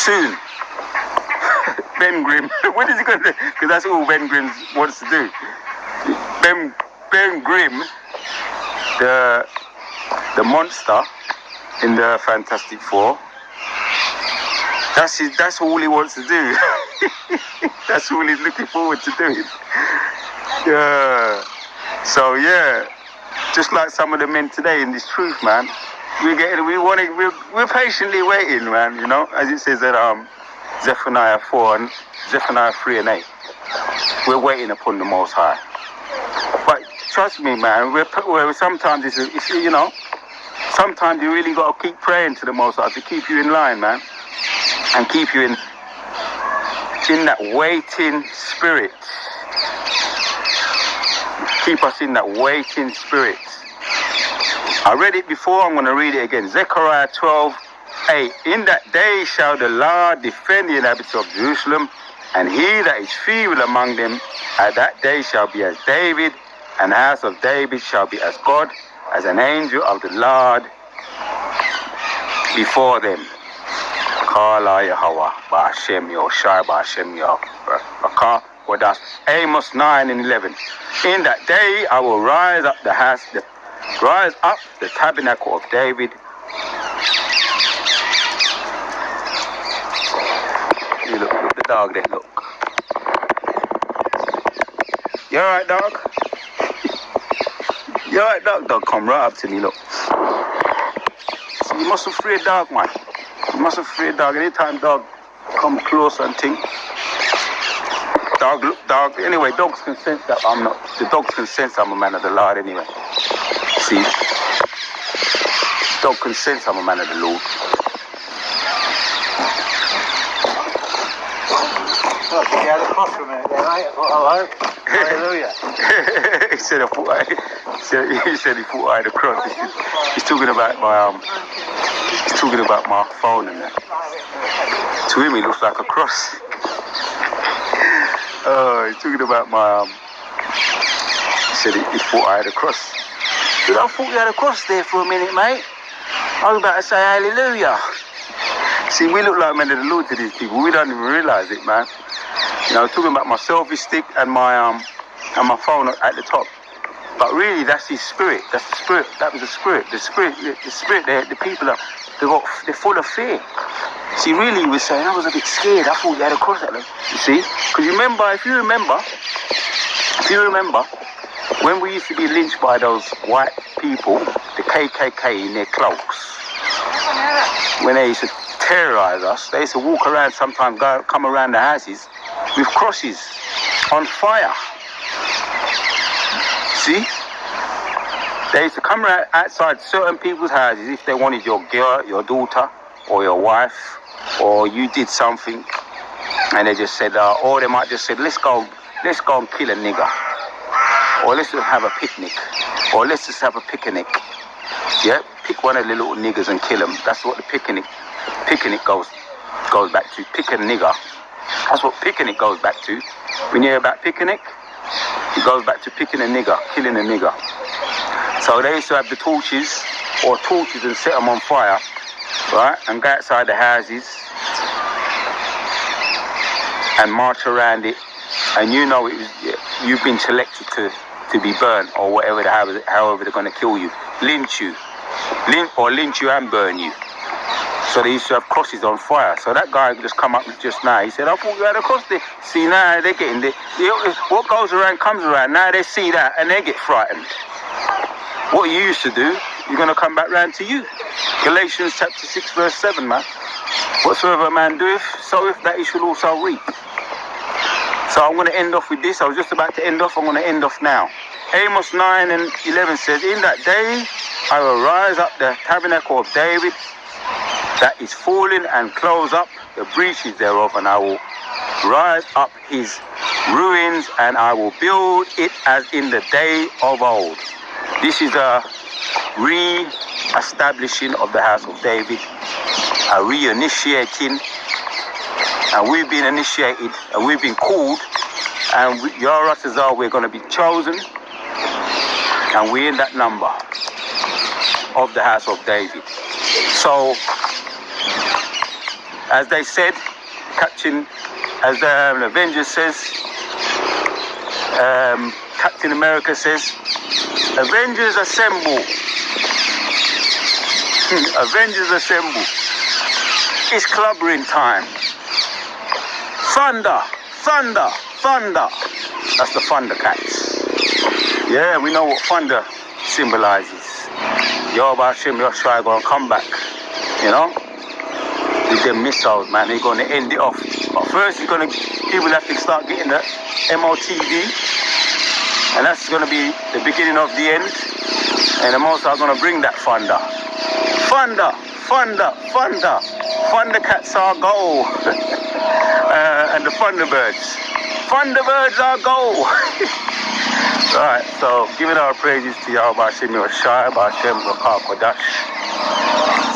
soon. Ben Grimm. What is he going to do? Because that's all Ben Grimm wants to do. Ben Grimm, the monster in the Fantastic Four. That's all he wants to do. That's all he's looking forward to doing. Yeah. So yeah, just like some of the men today in this truth, man. We're patiently waiting, man. You know, as it says that Zephaniah 4 and Zephaniah 3 and 8. We're waiting upon the Most High. But trust me, man. Sometimes it's you know, sometimes you really got to keep praying to the Most High to keep you in line, man, and keep you in that waiting spirit. Keep us in that waiting spirit. I read it before, I'm going to read it again. Zechariah 12:8. In that day shall the Lord defend the inhabitants of Jerusalem, and he that is feeble among them at that day shall be as David, and the house of David shall be as God, as an angel of the Lord before them. Kala Yahweh, Ba'ashem Yoshai, Ba'ashem Yahweh. Well, that's Amos 9:11. In that day I will rise up the tabernacle of David. You look the dog there, look. You alright, dog? You alright, dog? Dog come right up to me, look. So you mustn't free a dog, man. You mustn't free a dog. Anytime dog come close and think. Dog. Anyway, dogs can sense that I'm not. The dogs can sense I'm a man of the Lord anyway. See? Dog can sense I'm a man of the Lord. Look, you had a cross from it there, mate. Hello. Hallelujah. He said he thought I had a cross. He's talking about my phone and that. To him, he looks like a cross. Oh, he's talking about he said he thought I had a cross. Dude, I thought you had a cross there for a minute, mate. I was about to say hallelujah. See, we look like men of the Lord to these people. We don't even realise it, man. You know, talking about my selfie stick and my phone at the top. But really, that's his spirit. That's the spirit. That was the spirit. The spirit. The people they're full of fear. See, really, he was saying, I was a bit scared. I thought you had a cross at them. You see? Because if you remember, when we used to be lynched by those white people, the KKK in their cloaks, when they used to terrorize us, they used to walk around, sometimes come around the houses with crosses on fire. See? They used to come around outside certain people's houses if they wanted your girl, your daughter, or your wife, or you did something, and they just said, or they might just say, let's go and kill a nigger, or let's just have a picnic, or let's just have a picnic. Yeah, pick one of the little niggers and kill them. That's what the picnic goes back to. Pick a nigger. That's what picnic goes back to. When you hear about picnic, it goes back to picking a nigger, killing a nigger. So they used to have the torches and set them on fire, right, and go outside the houses and march around it, and you know you've been selected to be burnt or whatever, however they're going to kill you, lynch you and burn you. So they used to have crosses on fire. So that guy just come up just now. He said, I thought you had a cross there. See, now they're getting what goes around comes around. Now they see that and they get frightened. What you used to do, you're going to come back round to you. Galatians chapter 6 verse 7, man. Whatsoever a man doeth, soweth, that he shall also reap. So I'm going to end off with this. I was just about to end off. I'm going to end off now. Amos 9:11 says, in that day I will rise up the tabernacle of David that is fallen, and close up the breaches thereof, and I will rise up his ruins, and I will build it as in the day of old. This is a re-establishing of the house of David, a re-initiating, and we've been initiated, and we've been called, and we're going to be chosen, and we're in that number of the house of David. So, as they said, as the Avengers says, Captain America says, Avengers assemble. Avengers assemble. It's clobbering time. Thunder, thunder, thunder. That's the Thundercats. Yeah, we know what thunder symbolizes. Yahweh Hashem Yoshua gonna come back, you know, with them missiles, man. They're gonna end it off. But first, people have to start getting the MOTD, and that's gonna be the beginning of the end. And the Most are gonna bring that thunder. Thunder, thunder, thunder. Thundercats are goal. And the Thunderbirds. Thunderbirds are goal. Alright, so giving our praises to Yahweh Hashem Yoshua, Hashem Rakah Kodash.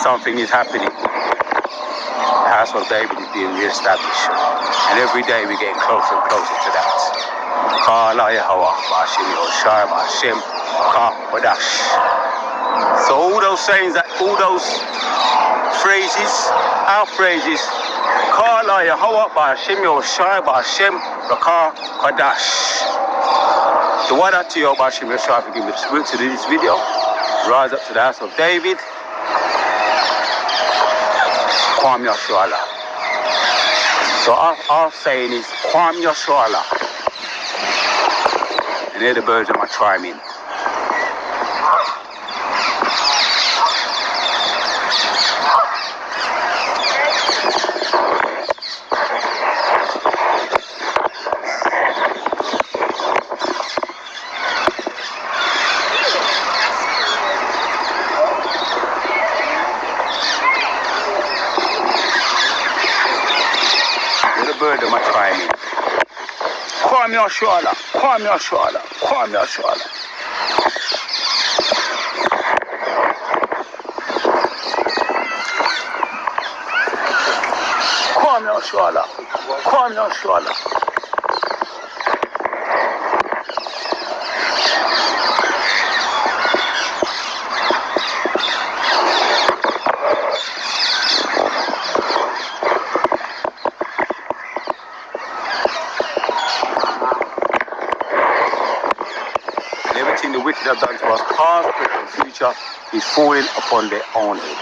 Something is happening. The house of David is being re-established. And every day we're getting closer and closer to that. Kala Yahweh Hashem Yoshua, Hashem Rakah Kodash. So all those sayings, all those phrases, our phrases, Kala Yahweh Hashem Yoshua, Hashem Rakah Kodash. So why not to you, Hashem Yoshua, for giving me the spirit to do this video. Rise up to the house of David. Kwam Yahshua. So our saying is Kwam Yahshua. And they're the birds of my chiming. Bird of my timing. Kwam Yahshua, Kwam Yahshua, Kwam Yahshua. Kwam Yahshua, Kwam Yahshua. Everything the wicked have done to us, past, present, and future, is falling upon their own head.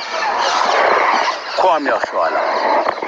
Kwam Yahshua.